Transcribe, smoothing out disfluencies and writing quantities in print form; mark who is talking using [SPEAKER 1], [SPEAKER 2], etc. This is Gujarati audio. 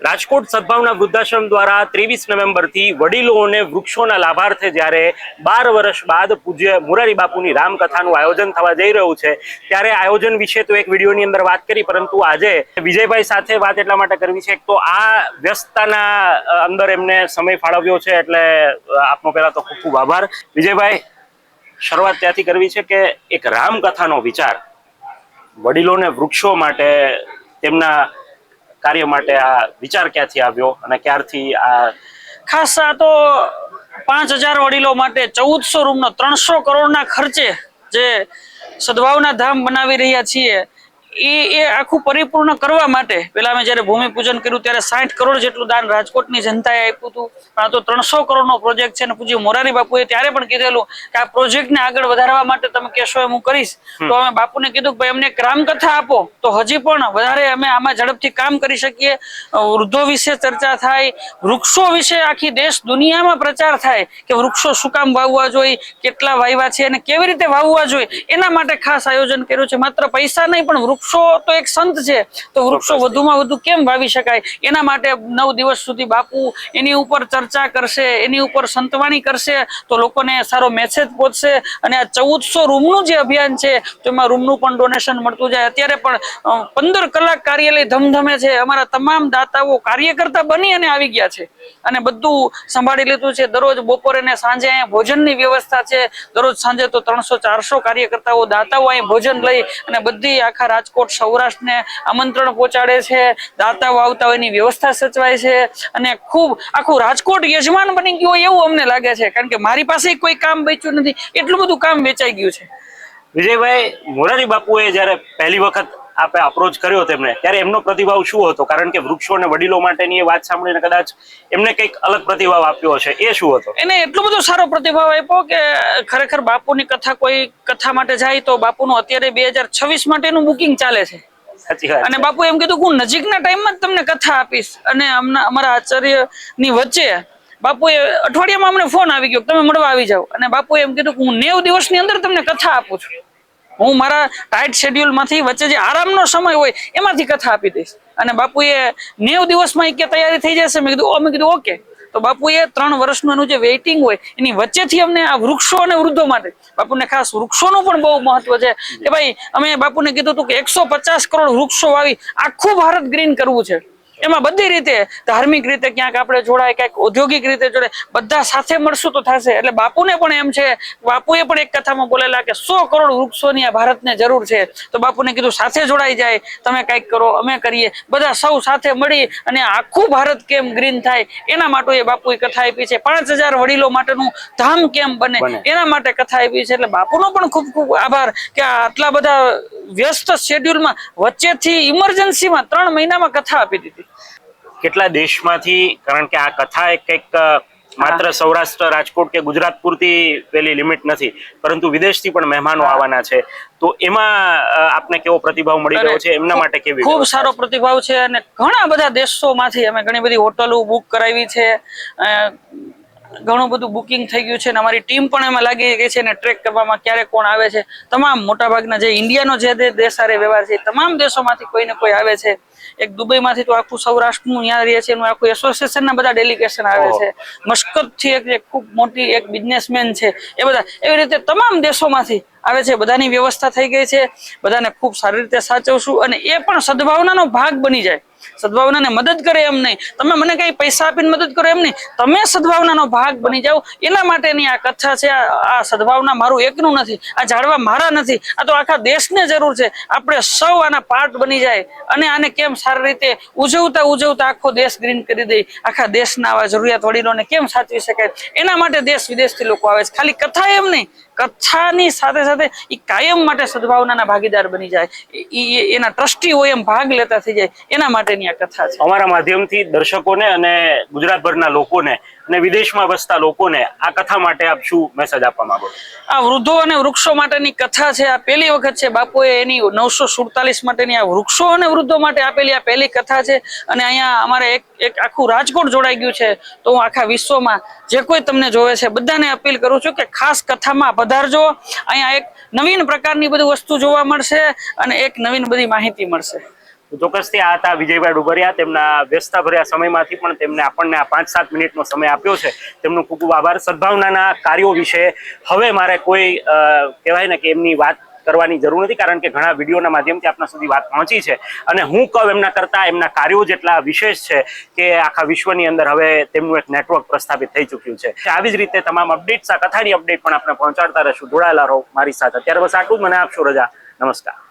[SPEAKER 1] રાજકોટ સદભાવના વૃદ્ધાશ્રમ દ્વારા 23 નવેમ્બરથી વડીલોને વૃક્ષોના લાભાર્થે જ્યારે 12 વર્ષ બાદ પૂજ્ય મોરારી બાપુની રામકથાનું આયોજન થવા જઈ રહ્યું છે ત્યારે આયોજન વિશે તો એક વિડીયોની અંદર વાત કરી, પરંતુ આજે વિજયભાઈ સાથે વાત એટલા માટે કરવી છે તો આ વ્યસ્તતાના અંદર એમને સમય ફાળવ્યો છે, એટલે આપનો પહેલા તો ખૂબ ખૂબ આભાર વિજયભાઈ। શરૂઆત ત્યાંથી કરવી છે કે એક રામકથાનો વિચાર વડીલોને વૃક્ષો માટે તેમના કાર્ય માટે આ વિચાર ક્યાંથી આવ્યો અને ક્યારથી આ
[SPEAKER 2] ખાસ આ તો 5000 વડીલો માટે 1400 રૂમનો 300 કરોડના ખર્ચે જે સદભાવના ધામ બનાવી રહ્યા છીએ એ આખું પરિપૂર્ણ કરવા માટે પેલા અમે જ્યારે ભૂમિપૂજન કર્યું ત્યારે 60 કરોડ જેટલું દાન રાજકોટની જનતાએ આપ્યું હતું, પણ આ તો 300 કરોડનો પ્રોજેક્ટ છે અને પૂજ્ય મોરારી બાપુએ ત્યારે પણ કીધેલું કે આ પ્રોજેક્ટને આગળ વધારવા માટે તમે કહેશો એમ હું કરીશ। તો અમે બાપુને કીધું કે ભાઈ અમને એક રામકથા આપો તો હજી પણ વધારે અમે આમાં ઝડપથી કામ કરી શકીએ, વૃદ્ધો વિશે ચર્ચા થાય, વૃક્ષો વિશે આખી દેશ દુનિયામાં પ્રચાર થાય કે વૃક્ષો શું કામ વાવવા જોઈએ, કેટલા વાવ્યા છે અને કેવી રીતે વાવવા જોઈએ, એના માટે ખાસ આયોજન કર્યું છે। માત્ર પૈસા નહીં પણ વૃક્ષો તો એક સંત છે તો વૃક્ષો વધુમાં વધુ કેમ વાવી શકાય એના માટે 9 દિવસ સુધી બાપુ એની ઉપર ચર્ચા કરશે, એની ઉપર સંતવાણી કરશે તો લોકોને સારો મેસેજ પહોંચશે। અને આ 1400 રૂમનું જે અભિયાન છે તો એમાં રૂમનું પણ ડોનેશન મળતું જાય। અત્યારે પણ 15 કલાક કાર્યાલય ધમધમે છે, અમારા તમામ દાતાઓ કાર્યકર્તા બની અને આવી ગયા છે અને બધું સંભાળી લીધું છે। દરરોજ બપોરે ને સાંજે અહીંયા ભોજનની વ્યવસ્થા છે, દરરોજ સાંજે તો 300-400 કાર્યકર્તાઓ દાતાઓ અહીં ભોજન લઈ અને બધી આખા રાજકોટ સૌરાષ્ટ્રને આમંત્રણ પહોંચાડે છે, દાતાઓ આવતા હોય એની વ્યવસ્થા સચવાય છે અને ખૂબ આખું રાજકોટ યજમાન બની ગયું હોય એવું અમને લાગે છે, કારણ કે મારી પાસે કોઈ કામ બચ્યું નથી, એટલું બધું કામ વેચાઈ ગયું છે।
[SPEAKER 1] વિજયભાઈ, મોરારી બાપુએ જ્યારે પહેલી વખત આપે અપ્રોચ કર્યો તેમને ત્યારે એમનો પ્રતિભાવ શું હતો? કારણ કે વૃક્ષો અને વડીલો માટેની એ વાત સાંભળીને કદાચ એમને કંઈક અલગ પ્રતિભાવ આપ્યો છે, એ શું હતો?
[SPEAKER 2] એને એટલો બધો સારો પ્રતિભાવ આપ્યો કે ખરેખર બાપુની કથા કોઈ કથા માટે જાય તો બાપુનું અત્યારે 2026 માટેનું બુકિંગ ચાલે છે અને બાપુ એમ કીધું હું નજીકના ટાઈમમાં જ તમને કથા આપીશ। અને અમારા આચાર્યની વચ્ચે બાપુએ અઠવાડિયામાં અમને ફોન આવી ગયો તમે મળવા આવી જાઓ અને બાપુએ એમ કીધું હું 90 દિવસની અંદર તમને કથા આપું છું, હું મારા ટાઈટ શેડ્યુલ માંથી વચ્ચે જે આરામનો સમય હોય એમાંથી કથા આપી દઈશ। અને બાપુએ 90 દિવસમાં કે તૈયારી થઈ જશે, મેં કીધું ઓકે। તો બાપુએ 3 વર્ષનું એનું જે વેઇટિંગ હોય એની વચ્ચેથી અમને આ વૃક્ષો અને વૃદ્ધો માટે બાપુને ખાસ વૃક્ષોનું પણ બહુ મહત્વ છે કે ભાઈ અમે બાપુને કીધું હતું કે 150 કરોડ વૃક્ષો વાવી આખું ભારત ગ્રીન કરવું છે। એમાં બધી રીતે ધાર્મિક રીતે ક્યાંક આપણે જોડાય, ક્યાંક ઔદ્યોગિક રીતે જોડાય, બધા સાથે મળશું તો થશે। એટલે બાપુને પણ એમ છે, બાપુએ પણ એક કથામાં બોલેલા કે 100 કરોડ વૃક્ષોની આ ભારતને જરૂર છે। તો બાપુને કીધું સાથે જોડાઈ જાય, તમે કંઈક કરો અમે કરીએ, બધા સૌ સાથે મળી અને આખું ભારત કેમ ગ્રીન થાય એના માટે બાપુએ કથા આપી છે। 5000 વડીલો માટેનું ધામ કેમ બને એના માટે કથા આપી છે। એટલે બાપુનો પણ ખૂબ ખૂબ આભાર કે આટલા બધા વ્યસ્ત શેડ્યુલમાં વચ્ચેથી ઇમરજન્સીમાં 3 મહિનામાં કથા આપી દીધી।
[SPEAKER 1] કેટલા દેશમાંથી, કારણ કે આ કથા એક માત્ર સૌરાષ્ટ્ર, રાજકોટ કે ગુજરાત પૂરતી પેલી લિમિટ નથી, પરંતુ વિદેશથી પણ મહેમાનો આવવાના છે, તો એમાં આપને કેવો પ્રતિભાવ મળી રહ્યો છે? એમના માટે કેવી?
[SPEAKER 2] ખૂબ સારો પ્રતિભાવ છે અને ઘણા બધા દેશોમાંથી અમે ઘણી બધી હોટલો બુક કરાવી છે, ઘણું બધું બુકિંગ થઈ ગયું છે અને અમારી ટીમ પણ એમાં લાગી ગઈ છે અને ટ્રેક કરવામાં ક્યારે કોણ આવે છે। તમામ મોટાભાગના જે ઇન્ડિયાનો જે દેશ સાથે વ્યવહાર છે તમામ દેશોમાંથી કોઈ ને કોઈ આવે છે। એક દુબઈમાંથી તો આખું સૌરાષ્ટ્રનું ત્યાં રહે છે એનું આખું એસોસિએશનના બધા ડેલિગેશન આવે છે, મસ્કતથી એક ખૂબ મોટી એક બિઝનેસમેન છે, એ બધા એવી રીતે તમામ દેશોમાંથી આવે છે। બધાની વ્યવસ્થા થઈ ગઈ છે, બધાને ખૂબ સારી રીતે સાચવશું અને એ પણ સદભાવનાનો ભાગ બની જાય, સદભાવનાને મદદ કરે એમ નહીં, તમે મને કઈ પૈસા આપીને મદદ કરો એમ નહીં, તમે સદભાવનાનો ભાગ બની જાઓ એના માટેની આ કથા છે। આ સદભાવના મારું એકનું નથી, આ ઝાડવા મારા નથી, આ તો આખા દેશને જરૂર છે। આપણે સૌ આના પાર્ટ બની જાય અને આને કેમ સારી રીતે ઉજવતા આખો દેશ ગ્રીન કરી દે, આખા દેશના આવા જરૂરિયાત વડીલોને કેમ સાચવી શકાય એના માટે દેશ વિદેશથી લોકો આવે છે। ખાલી કથા એમ નહીં, કથાની સાથે સાથે એ કાયમ માટે સદભાવનાના ભાગીદાર બની જાય, એના ટ્રસ્ટી હોય એમ ભાગ લેતા થઈ જાય, એના માટેની આ કથા છે।
[SPEAKER 1] અમારા માધ્યમથી દર્શકોને અને ગુજરાતભરના લોકોને અને વિદેશમાં વસતા લોકોને આ કથા માટે આપ શું મેસેજ આપવા માંગો?
[SPEAKER 2] આ વૃદ્ધો અને વૃક્ષો માટેની કથા છે, આ પહેલી વખત છે બાપુએ એની 947 માટેની આ વૃક્ષો અને વૃદ્ધો માટે આપેલી આ પહેલી કથા છે અને અહીંયા અમારે એક આખું રાજકોટ જોડાઈ ગયું છે। તો હું આખા વિશ્વમાં જે કોઈ તમને જોવે છે બધાને અપીલ કરું છું કે ખાસ કથામાં પધારજો। અહીંયા એક નવીન પ્રકારની બધી વસ્તુ જોવા મળશે અને એક નવીન બધી માહિતી મળશે।
[SPEAKER 1] ચોક્કસથી આ હતા વિજયભાઈ ડુબરિયા. તેમના વ્યસ્તભર્યા સમયમાંથી પણ તેમને આપણને આ 5-7 મિનિટનો સમય આપ્યો છે. તેમનો ખૂબ ખૂબ આભાર. સદભાવનાના કાર્યો વિશે હવે મારે કોઈ કહેવાય ને કે એમની વાત કરવાની જરૂર નથી, કારણ કે ઘણા વિડીયોના માધ્યમથી આપણા સુધી વાત પહોંચી છે. અને હું કહું એમના કરતાં એમના કાર્યો જેટલા વિશેષ છે કે આખા વિશ્વની અંદર હવે તેમનું એક નેટવર્ક પ્રસ્થાપિત થઈ ચૂક્યું છે. આવી જ રીતે તમામ અપડેટ્સ, આ કથાની અપડેટ પણ આપણે પહોંચાડતા રહીશું. જોડાયેલા રહો મારી સાથે. અત્યારે બસ આટલું જ. મને આપશો રજા. નમસ્કાર.